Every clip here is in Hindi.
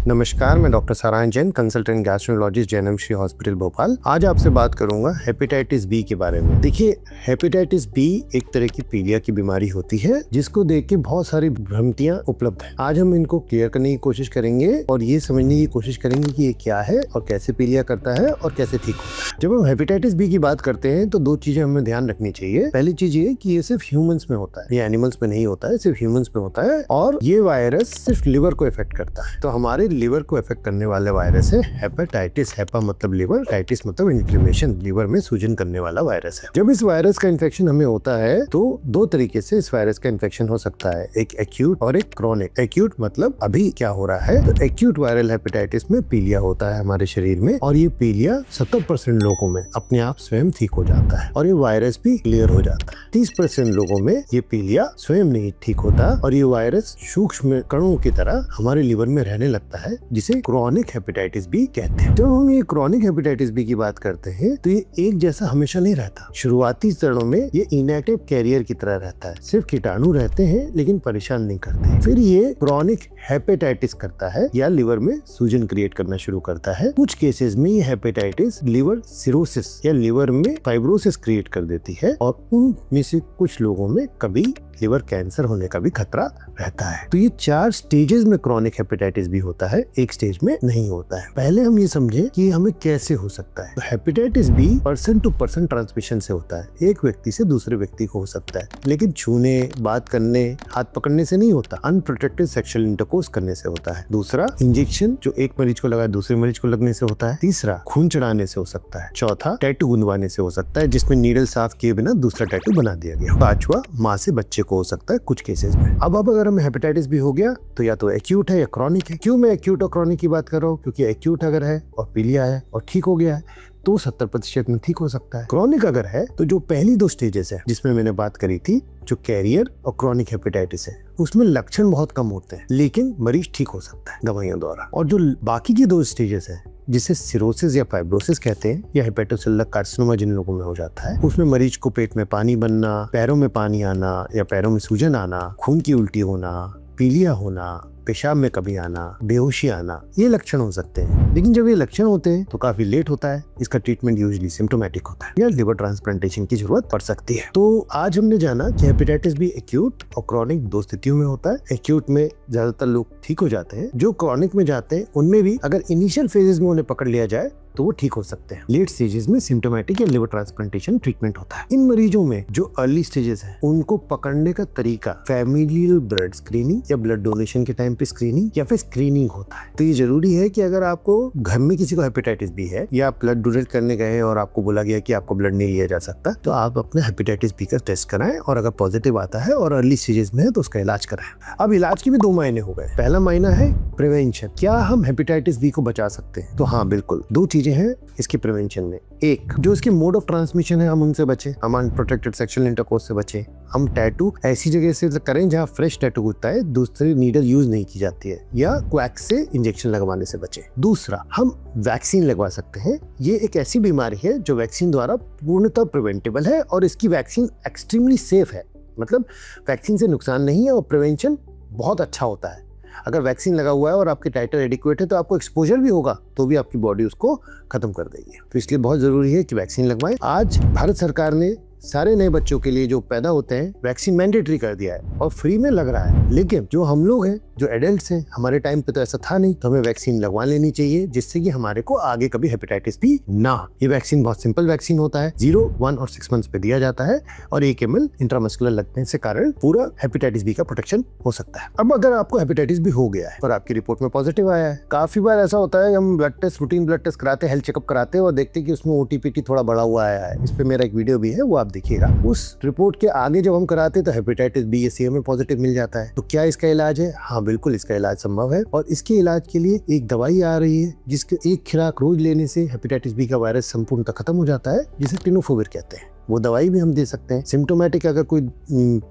नमस्कार, मैं डॉक्टर सारायण जैन, कंसल्टेंट गैस्ट्रोएंटरोलॉजिस्ट, जैनमश्री हॉस्पिटल भोपाल। आज आपसे बात करूंगा हेपेटाइटिस बी के बारे में। देखिए, हेपेटाइटिस बी एक तरह की पीलिया की बीमारी होती है जिसको देख के बहुत सारी भ्रांतियां उपलब्ध हैं। आज हम इनको क्लियर करने की कोशिश करेंगे और ये समझने की कोशिश करेंगे कि ये क्या है और कैसे पीलिया करता है और कैसे ठीक होता है। जब हम हेपेटाइटिस बी की बात करते हैं तो दो चीजें हमें ध्यान रखनी चाहिए। पहली चीज ये कि ये सिर्फ ह्यूमंस में होता है, ये एनिमल्स में नहीं होता है, सिर्फ ह्यूमंस में होता है। और ये वायरस सिर्फ लिवर को इफेक्ट करता है। तो हमारे लिवर को इफेक्ट करने वाले वायरस है हेपेटाइटिस। हेपा मतलब लिवर, टाइटिस मतलब इन्फ्लेमेशन, लिवर में सूजन करने वाला वायरस है। जब इस वायरस का इन्फेक्शन हमें होता है तो दो तरीके से इस वायरस का इन्फेक्शन हो सकता है, एक एक्यूट और एक क्रॉनिक। एक्यूट मतलब अभी क्या हो रहा है, तो एक्यूट वायरल हेपेटाइटिस में पीलिया होता है हमारे शरीर में, और ये पीलिया 70% लोगों में अपने आप स्वयं ठीक हो जाता है और ये वायरस भी क्लियर हो जाता है। 30% लोगों में ये पीलिया स्वयं नहीं ठीक होता और ये वायरस सूक्ष्म कणों की तरह हमारे लिवर में रहने लगता है, जिसे क्रॉनिक हेपेटाइटिस बी कहते हैं। जब हम ये क्रॉनिक हेपेटाइटिस बी की बात करते हैं तो ये एक जैसा हमेशा नहीं रहता। शुरुआती चरणों में ये इनएक्टिव कैरियर की तरह रहता है, सिर्फ कीटाणु रहते हैं लेकिन परेशान नहीं करते। फिर ये क्रॉनिक हेपेटाइटिस करता है या लिवर में सूजन क्रिएट करना शुरू करता है। कुछ केसेस में ये हेपेटाइटिस लिवर सिरोसिस या लिवर में फाइब्रोसिस क्रिएट कर देती है और उनमें से कुछ लोगों में कभी लिवर कैंसर होने का भी खतरा रहता है। तो ये 4 स्टेजेस में क्रॉनिक हेपेटाइटिस बी होता है, एक स्टेज में नहीं होता है। पहले हम ये समझें कि हमें कैसे हो सकता है। तो hepatitis B person to person transmission से होता है, एक व्यक्ति से दूसरे व्यक्ति को हो सकता है, लेकिन छूने, बात करने, हाथ पकड़ने से नहीं होता, अनप्रोटेक्टेड सेक्सुअल इंटरकोर्स करने से होता है। दूसरा, इंजेक्शन जो एक मरीज को लगा दूसरे मरीज को लगने से होता है। तीसरा, खून चढ़ाने से हो सकता है। चौथा, टैटू गुंदवाने से हो सकता है जिसमें नीडल साफ किए बिना दूसरा टैटू बना दिया गया। पांचवा, माँ से बच्चे को हो सकता है कुछ केसेस में। अब अगर हमें हेपेटाइटिस बी हो गया तो या तो एक्यूट है या क्रॉनिक है। क्यों मैं एक्यूट और क्रॉनिक की बात कर रहा हूँ, क्योंकि एक्यूट अगर है और पीलिया है और ठीक हो गया है तो 70% में ठीक हो सकता है। क्रॉनिक अगर है तो जो पहली 2 स्टेजेस है जिसमें मैंने बात करी थी, जो कैरियर और क्रॉनिक हेपेटाइटिस है, उसमें लक्षण बहुत कम होते हैं लेकिन मरीज ठीक हो सकता है दवाइयों द्वारा। और जो बाकी की 2 स्टेजेस है जिसे सिरोसिस या फाइब्रोसिस कहते हैं या हेपेटोसेलुलर कार्सिनोमा जिन लोगों में हो जाता है, उसमें मरीज को पेट में पानी बनना, पैरों में पानी आना या पैरों में सूजन आना, खून की उल्टी होना, पीलिया होना, पेशाब में कभी आना, बेहोशी आना, ये लक्षण हो सकते हैं। लेकिन जब ये लक्षण होते हैं तो काफी लेट होता है। इसका ट्रीटमेंट यूजुअली सिम्टोमेटिक होता है या लिवर ट्रांसप्लांटेशन की जरूरत पड़ सकती है। तो आज हमने जाना कि हेपेटाइटिस बी एक्यूट और क्रॉनिक 2 स्थितियों में होता है। एक्यूट में ज्यादातर लोग ठीक हो जाते हैं, जो क्रॉनिक में जाते हैं उनमें भी अगर इनिशियल फेजेस में उन्हें पकड़ लिया जाए तो वो ठीक हो सकते हैं। लेट स्टेजेस में सिम्टोमेटिक या लिवर ट्रांसप्लांटेशन ट्रीटमेंट होता है। इन मरीजों में जो अर्ली स्टेजेस हैं उनको पकड़ने का तरीका फैमिलियल ब्लड स्क्रीनिंग या ब्लड डोनेशन के टाइम पे स्क्रीनिंग या फिर स्क्रीनिंग होता है। तो ये जरूरी है कि अगर आपको घर में किसी को हेपेटाइटिस बी है या आप ब्लड डोनेट करने गए और आपको बोला गया कि आपको ब्लड नहीं लिया जा सकता, तो आप अपने हेपेटाइटिस बी का टेस्ट कराएं और अगर पॉजिटिव आता है और अर्ली स्टेजेस में है तो उसका इलाज कराएं। अब इलाज के भी 2 मायने हो गए। पहला मायना है प्रिवेंशन। क्या हम हेपेटाइटिस बी को बचा सकते हैं? तो हाँ, बिल्कुल। 2 चीजें हैं इसके प्रिवेंशन में। एक, जो इसके मोड ऑफ ट्रांसमिशन है हम उनसे बचें, हम अनप्रोटेक्टेड सेक्सुअल इंटरकोर्स से बचें, हम टैटू ऐसी जगह से करें जहाँ फ्रेश टैटू होता है, दूसरी नीडल यूज नहीं की जाती है, या क्वैक्स से इंजेक्शन लगवाने से बचें। दूसरा, हम वैक्सीन लगवा सकते हैं। ये एक ऐसी बीमारी है जो वैक्सीन द्वारा पूर्णतः प्रिवेंटेबल है और इसकी वैक्सीन एक्सट्रीमली सेफ है। मतलब वैक्सीन से नुकसान नहीं है और प्रिवेंशन बहुत अच्छा होता है। अगर वैक्सीन लगा हुआ है और आपके टाइटर एडिक्वेट है तो आपको एक्सपोजर भी होगा तो भी आपकी बॉडी उसको खत्म कर देगी। तो इसलिए बहुत जरूरी है कि वैक्सीन लगवाएं। आज भारत सरकार ने सारे नए बच्चों के लिए जो पैदा होते हैं वैक्सीन मैंडेटरी कर दिया है और फ्री में लग रहा है। लेकिन जो हम लोग हैं, जो एडल्ट्स हैं, हमारे टाइम पे तो ऐसा था नहीं, तो हमें वैक्सीन लगवा लेनी चाहिए जिससे कि हमारे को आगे कभी हेपेटाइटिस भी ना। ये वैक्सीन बहुत सिंपल वैक्सीन होता है, 0, 1 और 6 मंथ्स पे दिया जाता है और 1 ml इंट्रामस्कुलर लगने से कारण पूरा हेपेटाइटिस बी का प्रोटेक्शन हो सकता है। अब अगर आपको हेपेटाइटिस बी हो गया है और आपकी रिपोर्ट में पॉजिटिव आया है, काफी बार ऐसा होता है हम blood test, routine blood test कराते हैं, हेल्थ चेकअप कराते हैं और देखते हैं कि उसमें ओटीपीटी थोड़ा बड़ा हुआ आया है। इस पे मेरा एक वीडियो भी है, वो आप देखिएगा। उस रिपोर्ट के आगे जब हम कराते हैं तो हेपेटाइटिस बी या सी में पॉजिटिव मिल जाता है। तो क्या इसका इलाज है? हाँ, बिल्कुल इसका इलाज संभव है और इसके इलाज के लिए एक दवाई आ रही है जिसके एक खुराक रोज लेने से हेपेटाइटिस बी का वायरस संपूर्णतः खत्म हो जाता है, जिसे टेनोफोविर कहते हैं। वो दवाई भी हम दे सकते हैं। सिम्टोमेटिक अगर कोई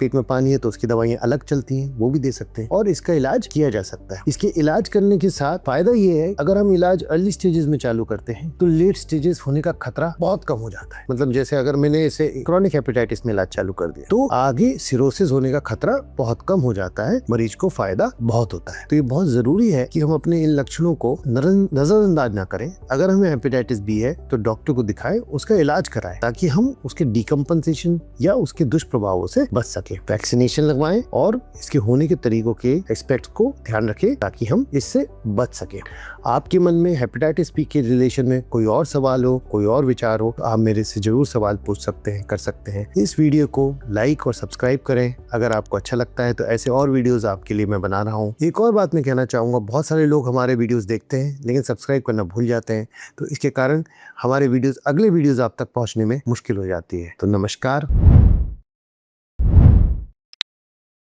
पेट में पानी है तो उसकी दवाइयाँ अलग चलती हैं, वो भी दे सकते हैं और इसका इलाज किया जा सकता है। इसके इलाज करने के साथ फायदा ये है, अगर हम इलाज अर्ली स्टेजेस में चालू करते हैं तो लेट स्टेजेस होने का खतरा बहुत कम हो जाता है। मतलब जैसे अगर मैंने इसे क्रॉनिक हेपेटाइटिस में इलाज चालू कर दिया तो आगे सिरोसिस होने का खतरा बहुत कम हो जाता है, मरीज को फायदा बहुत होता है। तो ये बहुत जरूरी है कि हम अपने इन लक्षणों को नजरअंदाज ना करें। अगर हमें हेपेटाइटिस बी है तो डॉक्टर को दिखाएं, उसका इलाज कराएं ताकि हम उसके डिकम्पनसेशन या उसके दुष्प्रभावों से बच सके। वैक्सीनेशन लगवाएं और इसके होने के तरीकों के एस्पेक्ट्स को ध्यान रखें ताकि हम इससे बच सके। आपके मन में हेपेटाइटिस बी के रिलेशन में कोई और सवाल हो, कोई और विचार हो, आप मेरे से जरूर सवाल पूछ सकते हैं, कर सकते हैं। इस वीडियो को लाइक और सब्सक्राइब करें। अगर आपको अच्छा लगता है तो ऐसे और वीडियोस आपके लिए मैं बना रहा हूँ। एक और बात मैं कहना चाहूँगा, बहुत सारे लोग हमारे वीडियोस देखते हैं लेकिन सब्सक्राइब करना भूल जाते हैं, तो इसके कारण हमारे वीडियोस, अगले वीडियोस आप तक पहुँचने में मुश्किल हो जाती है। तो नमस्कार।